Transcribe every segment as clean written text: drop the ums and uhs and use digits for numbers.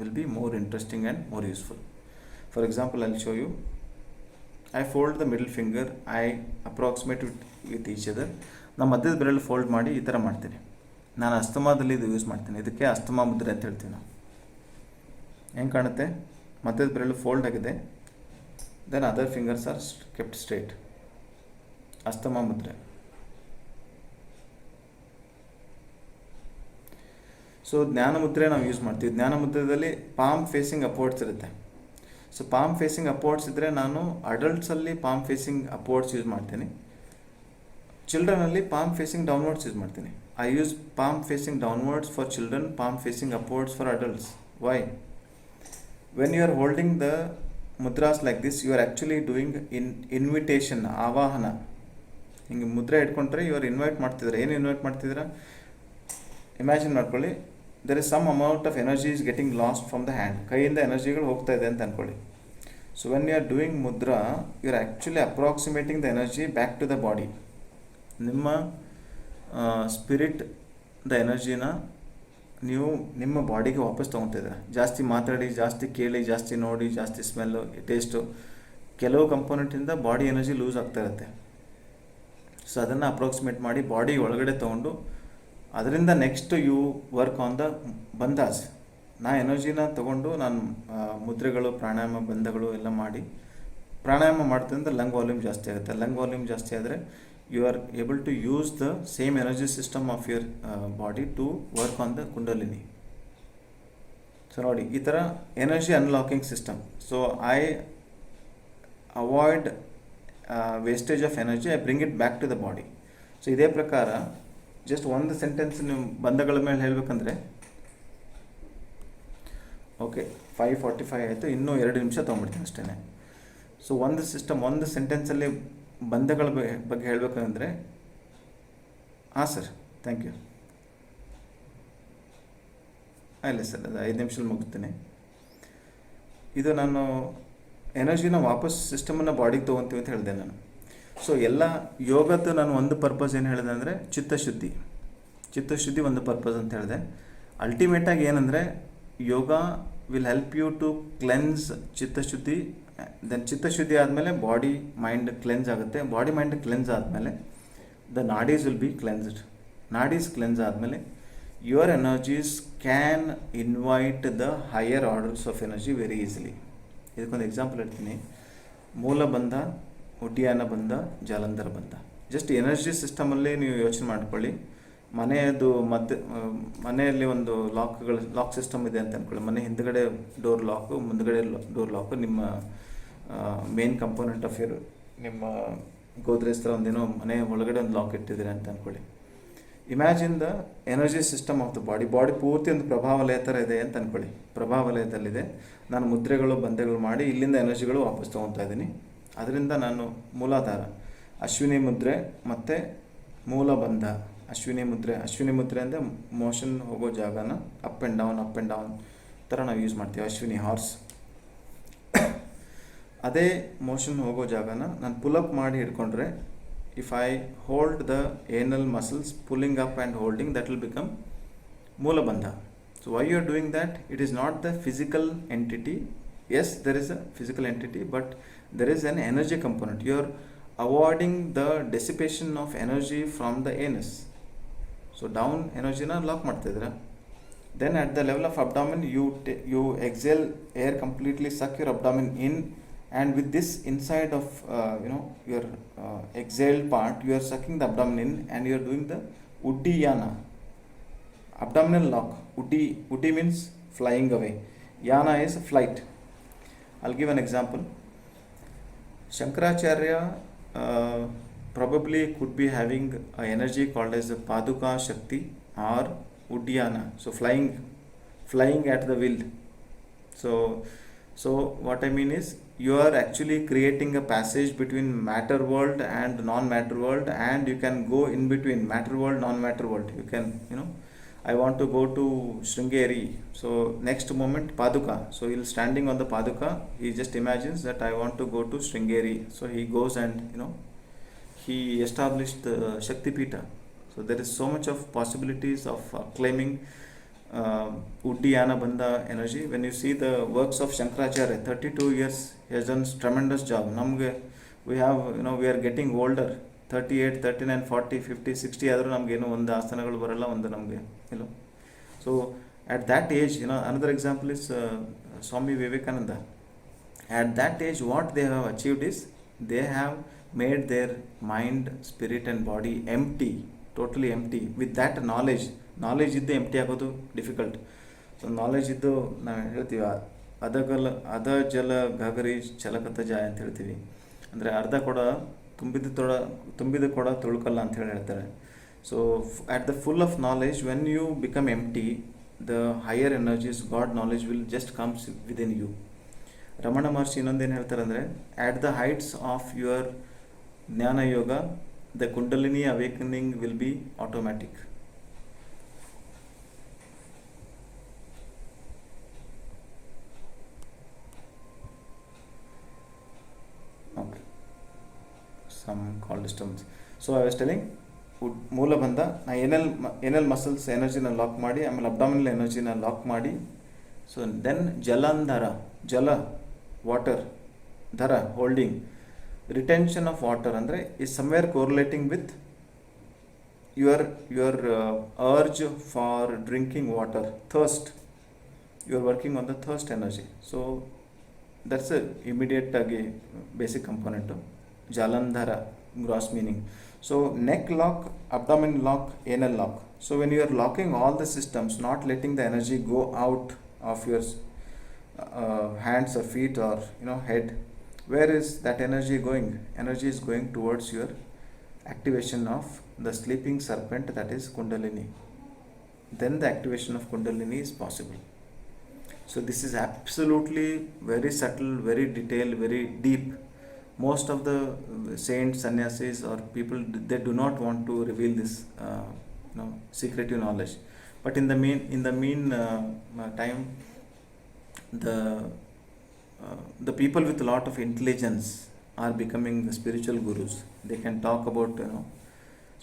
will be more interesting and more useful. For example, I'll show you. I fold the middle finger, I approximate with each other. ನಾನು ಮಧ್ಯದ ಬೆರಳು fold ಮಾಡಿ ಈ ಥರ ಮಾಡ್ತೀನಿ. ನಾನು ಅಸ್ತಮಾದಲ್ಲಿ ಇದು ಯೂಸ್ ಮಾಡ್ತೀನಿ. ಇದಕ್ಕೆ ಅಸ್ತಮಾ ಮುದ್ರೆ ಅಂತ ಹೇಳ್ತೀವಿ ನಾವು. ಹೆಂಗೆ ಕಾಣುತ್ತೆ? ಮಧ್ಯದ ಬೆರಳು ಫೋಲ್ಡ್ ಆಗಿದೆ, then other fingers are kept straight. Asthma ಮುದ್ರೆ. ಸೊ ಜ್ಞಾನ ಮುದ್ರೆ ನಾವು ಯೂಸ್ ಮಾಡ್ತೀವಿ. ಜ್ಞಾನ ಮುದ್ರೆಯಲ್ಲಿ ಪಾಮ್ ಫೇಸಿಂಗ್ ಅಪ್ವರ್ಡ್ಸ್ ಇರುತ್ತೆ. ಸೊ ಪಾಮ್ ಫೇಸಿಂಗ್ ಅಪ್ವರ್ಡ್ಸ್ ಇದ್ದರೆ ನಾನು ಅಡಲ್ಟ್ಸಲ್ಲಿ ಪಾಮ್ ಫೇಸಿಂಗ್ ಅಪ್ವರ್ಡ್ಸ್ ಯೂಸ್ ಮಾಡ್ತೀನಿ. ಚಿಲ್ಡ್ರನಲ್ಲಿ ಪಾಮ್ ಫೇಸಿಂಗ್ ಡೌನ್ವರ್ಡ್ಸ್ ಯೂಸ್ ಮಾಡ್ತೀನಿ. I use palm facing downwards for children, palm facing upwards for adults. Why? When you are holding the mudras like this, you are actually doing invitation, ಆವಾಹನ. ಹಿಂಗೆ ಮುದ್ರೆ ಇಟ್ಕೊಂಡ್ರೆ ಇವರು invite ಮಾಡ್ತಿದ್ದಾರೆ. ಏನು ಇನ್ವೈಟ್ ಮಾಡ್ತಿದ್ದೀರಾ? Imagine ಮಾಡ್ಕೊಳ್ಳಿ, there is some amount of energy is getting lost from the hand. ಕೈಯಿಂದ ಎನರ್ಜಿಗಳು ಹೋಗ್ತಾ ಇದೆ ಅಂತ ಅಂದ್ಕೊಳ್ಳಿ. So when you are doing mudra, you are actually approximating the energy back to the body. ನಿಮ್ಮ ಸ್ಪಿರಿಟ್ ದ ಎನರ್ಜಿನ ನೀವು ನಿಮ್ಮ ಬಾಡಿಗೆ ವಾಪಸ್ ತೊಗೊತಿದ್ದೀರ. ಜಾಸ್ತಿ ಮಾತಾಡಿ, ಜಾಸ್ತಿ ಕೇಳಿ, ಜಾಸ್ತಿ ನೋಡಿ, ಜಾಸ್ತಿ ಸ್ಮೆಲ್ಲು, ಟೇಸ್ಟು, ಕೆಲವು ಕಂಪೋನೆಂಟಿಂದ ಬಾಡಿ ಎನರ್ಜಿ ಲೂಸ್ ಆಗ್ತಾ ಇರುತ್ತೆ. ಸೊ ಅದನ್ನು ಅಪ್ರಾಕ್ಸಿಮೇಟ್ ಮಾಡಿ ಬಾಡಿ ಒಳಗಡೆ ತೊಗೊಂಡು ಅದರಿಂದ next you work on the bandhas. ನಾ ಎನರ್ಜಿನ ತೊಗೊಂಡು ನಾನು ಮುದ್ರೆಗಳು, ಪ್ರಾಣಾಯಾಮ, ಬಂಧಗಳು ಎಲ್ಲ ಮಾಡಿ ಪ್ರಾಣಾಯಾಮ ಮಾಡ್ತಿದ್ದಂದ್ರೆ ಲಂಗ್ ವಾಲ್ಯೂಮ್ ಜಾಸ್ತಿ ಆಗುತ್ತೆ. ಲಂಗ್ ವಾಲ್ಯೂಮ್ ಜಾಸ್ತಿ ಆದರೆ you are able to use the same energy system of your body to work on the kundalini. So ನೋಡಿ, ಈ ಥರ energy unlocking system. So I avoid wastage of energy, I bring it back to the body. So ಇದೇ ಪ್ರಕಾರ just ಒಂದು sentence ನೀವು ಬಂಧಗಳ ಮೇಲೆ ಹೇಳಬೇಕಂದ್ರೆ, okay 5:45 ಆಯಿತು, ಇನ್ನೂ 2 ನಿಮಿಷ ತೊಗೊಂಡ್ಬಿಡ್ತೀನಿ ಅಷ್ಟೇ. ಸೊ ಒಂದು ಸಿಸ್ಟಮ್, ಒಂದು ಸೆಂಟೆನ್ಸಲ್ಲಿ ಬಂಧಗಳ ಬಗ್ಗೆ ಹೇಳಬೇಕಂದ್ರೆ, ಹಾಂ ಸರ್, ಥ್ಯಾಂಕ್ ಯು, ಇಲ್ಲ ಸರ್, ಅದು 5 ನಿಮಿಷದಲ್ಲಿ ಮುಗಿಸ್ತೀನಿ. ಇದು ನಾನು ಎನರ್ಜಿನ ವಾಪಸ್ ಸಿಸ್ಟಮನ್ನು ಬಾಡಿಗೆ ತೊಗೊತೀವಿ ಅಂತ ಹೇಳಿದೆ ನಾನು. ಸೊ ಎಲ್ಲ ಯೋಗದ್ದು ನಾನು ಒಂದು ಪರ್ಪಸ್ ಏನು ಹೇಳಿದೆ ಅಂದರೆ ಚಿತ್ತಶುದ್ಧಿ ಒಂದು ಪರ್ಪಸ್ ಅಂತ ಹೇಳಿದೆ. ಅಲ್ಟಿಮೇಟಾಗಿ ಏನಂದರೆ, yoga will help you to cleanse ಚಿತ್ತಶುದ್ಧಿ. ದೆನ್ ಚಿತ್ತಶುದ್ಧಿ ಆದಮೇಲೆ ಬಾಡಿ ಮೈಂಡ್ ಕ್ಲೆನ್ಸ್ ಆಗುತ್ತೆ. ಬಾಡಿ ಮೈಂಡ್ ಕ್ಲೆನ್ಸ್ ಆದಮೇಲೆ the nadis will be cleansed. Nadis cleanse ಆದಮೇಲೆ your energies can invite the higher orders of energy very easily. ಇದಕ್ಕೊಂದು ಎಕ್ಸಾಂಪಲ್ ಹೇಳ್ತೀನಿ. ಮೂಲಬಂಧ, ಉಡ್ಡಿಯಾನ ಬಂಧ, ಜಾಲಂಧರ ಬಂಧ. ಜಸ್ಟ್ ಎನರ್ಜಿ ಸಿಸ್ಟಮಲ್ಲಿ ನೀವು ಯೋಚನೆ ಮಾಡ್ಕೊಳ್ಳಿ. ಮನೆಯಲ್ಲಿ ಒಂದು ಲಾಕ್ ಸಿಸ್ಟಮ್ ಇದೆ ಅಂತ ಅಂದ್ಕೊಳ್ಳಿ. ಮನೆ ಹಿಂದ್ಗಡೆ ಡೋರ್ ಲಾಕು, ಮುಂದ್ಗಡೆ ಡೋರ್ ಲಾಕು, ನಿಮ್ಮ ಮೇನ್ ಕಂಪೋನೆಂಟ್ ಆಫ್ ನಿಮ್ಮ ಗೋದ್ರೇಜ್ ಥರ ಒಂದೇನೋ ಮನೆ ಒಳಗಡೆ ಒಂದು ಲಾಕ್ ಇಟ್ಟಿದ್ದೀರಿ ಅಂತ ಅಂದ್ಕೊಳ್ಳಿ. Imagine the energy system of the body ಪೂರ್ತಿ ಒಂದು ಪ್ರಭಾವಲಯ ಥರ ಇದೆ ಅಂತ ಅಂದ್ಕೊಳ್ಳಿ. ಪ್ರಭಾವಲಯದಲ್ಲಿದೆ. ನಾನು ಮುದ್ರೆಗಳು, ಬಂಧೆಗಳು ಮಾಡಿ ಇಲ್ಲಿಂದ ಎನರ್ಜಿಗಳು ವಾಪಸ್ ತೊಗೊತಾ ಇದ್ದೀನಿ. ಅದರಿಂದ ನಾನು ಮೂಲಾಧಾರ, ಅಶ್ವಿನಿ ಮುದ್ರೆ ಮತ್ತು ಮೂಲಬಂಧ. ಅಶ್ವಿನಿ ಮುದ್ರೆ ಅಂದರೆ ಮೋಷನ್ ಹೋಗೋ ಜಾಗನ ಅಪ್ ಆ್ಯಂಡ್ ಡೌನ್ ಥರ ನಾವು ಯೂಸ್ ಮಾಡ್ತೀವಿ. ಅಶ್ವಿನಿ ಹಾರ್ಸ್. ಅದೇ ಮೋಷನ್ ಹೋಗೋ ಜಾಗನ ನಾನು ಪುಲಪ್ ಮಾಡಿ ಹಿಡ್ಕೊಂಡ್ರೆ, if I hold the anal muscles pulling up and holding, that will become ಮೂಲಬಂಧ. So why you are doing that? It is not the physical entity. Yes, there is a physical entity, but there is an energy component. You are avoiding the dissipation of energy from the anus. So down energy na lock ಮಾಡ್ತಿದ್ದೀರಾ. Then at the level of abdomen, you exhale air completely, suck your abdomen in, and with this inside of your exhaled part, you are sucking the abdomen in, and you are doing the uddiyana, abdominal lock. Uddi means flying away. Yana is flight. I'll give an example. Shankaracharya probably could be having an energy called as Paduka Shakti or Uddiyana. So flying at the will. So what I mean is, you are actually creating a passage between matter world and non-matter world, and you can go in between matter world, non-matter world. You can, I want to go to Sringeri. So next moment Paduka. So he's standing on the Paduka. He just imagines that I want to go to Sringeri. So he goes and he established the Shakti Pita. So there is so much of possibilities of claiming Uddiyana Bandha energy. When you see the works of Shankaracharya, 32 years, he has done tremendous job. Namge, we have, we are getting older. 38, 39, 40, 50, 60 ಆದರೂ ನಮಗೇನು ಒಂದು ಆಸನಗಳು ಬರಲ್ಲ, ಒಂದು ನಮಗೆ ಇಲ್ಲ. So at that age, another example is Swami Vivekananda. At that age, what they have achieved is they have made their mind, spirit and body empty, totally empty. With that knowledge ಇದ್ದು ಎಂಟಿ ಆಗೋದು difficult. So knowledge ಇದ್ದು ನಾವು ಹೇಳ್ತೀವಿ ಅದ ಜಲ ಗಗರಿ ಚಲಕತ ಜಾಯ ಅಂತ ಹೇಳ್ತೀವಿ. ಅಂದರೆ ಅರ್ಧ ಕೊಡ ತುಂಬಿದ ಕೊಡ ತುಳುಕಲ್ಲ ಅಂತ ಹೇಳ್ತಾರೆ. So at the full of knowledge, when you become empty, the higher energies, God knowledge will just comes within you. Ramana Maharshi ಇನ್ನೊಂದೇನು ಹೇಳ್ತಾರೆ ಅಂದರೆ, at the heights of your ಜ್ಞಾನ ಯೋಗ, the kundalini awakening will be automatic. Okay, some call disturbance. So I was telling, ಮೂಲ ಬಂದ ನಾ anal muscles ಎನರ್ಜಿನ lock ಮಾಡಿ, ಆಮೇಲೆ abdominal ಎನರ್ಜಿನ ಲಾಕ್ ಮಾಡಿ. ಸೊ ದೆನ್ ಜಲಾಂಧರ, ಜಲ ವಾಟರ್, ಧರ ಹೋಲ್ಡಿಂಗ್, ರಿಟೆನ್ಷನ್ ಆಫ್ ವಾಟರ್ ಅಂದರೆ is somewhere correlating with your urge for drinking water, thirst. You are working on the thirst energy. So that's immediate ಆಗಿ basic component ಜಲಂಧರ, gross meaning. So neck lock, abdomen lock, anal lock. So when you are locking all the systems, not letting the energy go out of your hands or feet or head, where is that energy going? Energy is going towards your activation of the sleeping serpent, that is Kundalini. Then the activation of Kundalini is possible. So this is absolutely very subtle, very detailed, very deep. Most of the saints, sannyasis or people, they do not want to reveal this secretive knowledge. But in the mean time, the people with a lot of intelligence are becoming the spiritual gurus. They can talk about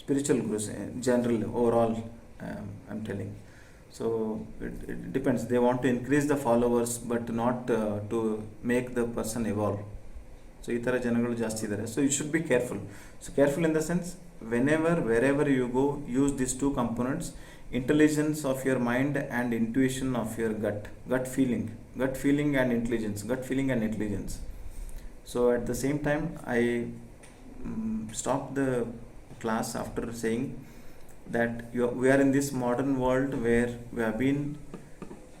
spiritual gurus in general, overall. I'm telling. So it depends. They want to increase the followers, but not to make the person evolve. So ಈ ಥರ ಜನಗಳು ಜಾಸ್ತಿ ಇದ್ದಾರೆ. So you should be careful. So careful in the sense, wherever you go, use this two components, intelligence of your mind and intuition of your gut feeling and intelligence. So at the same time, I stopped the class after saying that we are in this modern world where we have been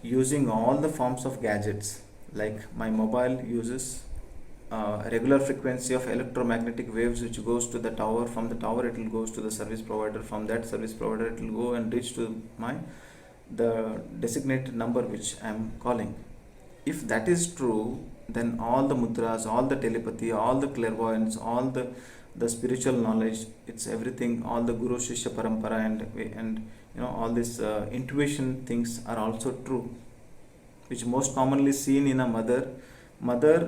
using all the forms of gadgets. Like my mobile uses regular frequency of electromagnetic waves which goes to the tower. From the tower it will goes to the service provider. From that service provider it will go and reach to the designated number which I am calling. If that is true, then all the mudras, all the telepathy, all the clairvoyance, all the spiritual knowledge, it's everything, all the guru shishya parampara and all this intuition things are also true, which most commonly seen in a mother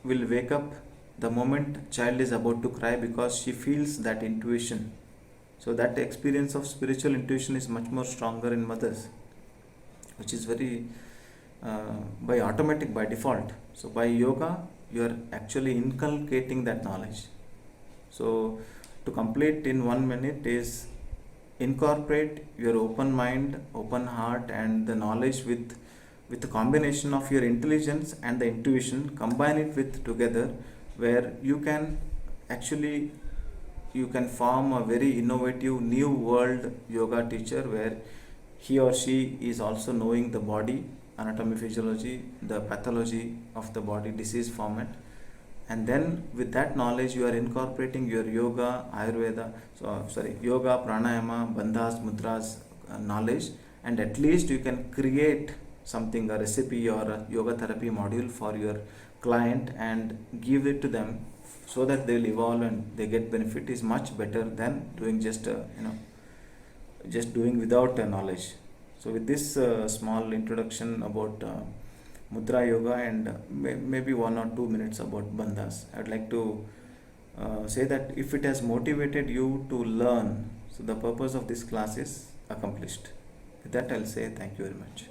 will wake up the moment child is about to cry because she feels that intuition. So that experience of spiritual intuition is much more stronger in mothers, which is very by automatic, by default. So by yoga you are actually inculcating that knowledge. So to complete in 1 minute is incorporate your open mind, open heart and the knowledge with the combination of your intelligence and the intuition, combine it with together, where you can form a very innovative new world yoga teacher, where he or she is also knowing the body, anatomy, physiology, the pathology of the body, disease format, and then with that knowledge you are incorporating your yoga, ayurveda, yoga, pranayama, bandhas, mudras knowledge, and at least you can create something, a recipe or a yoga therapy module for your client and give it to them so that they will evolve and they get benefit, is much better than doing just doing without knowledge. So with this small introduction about mudra yoga and maybe 1 or 2 minutes about bandhas, I would like to say that if it has motivated you to learn, so the purpose of this class is accomplished. With that, I'll say thank you very much.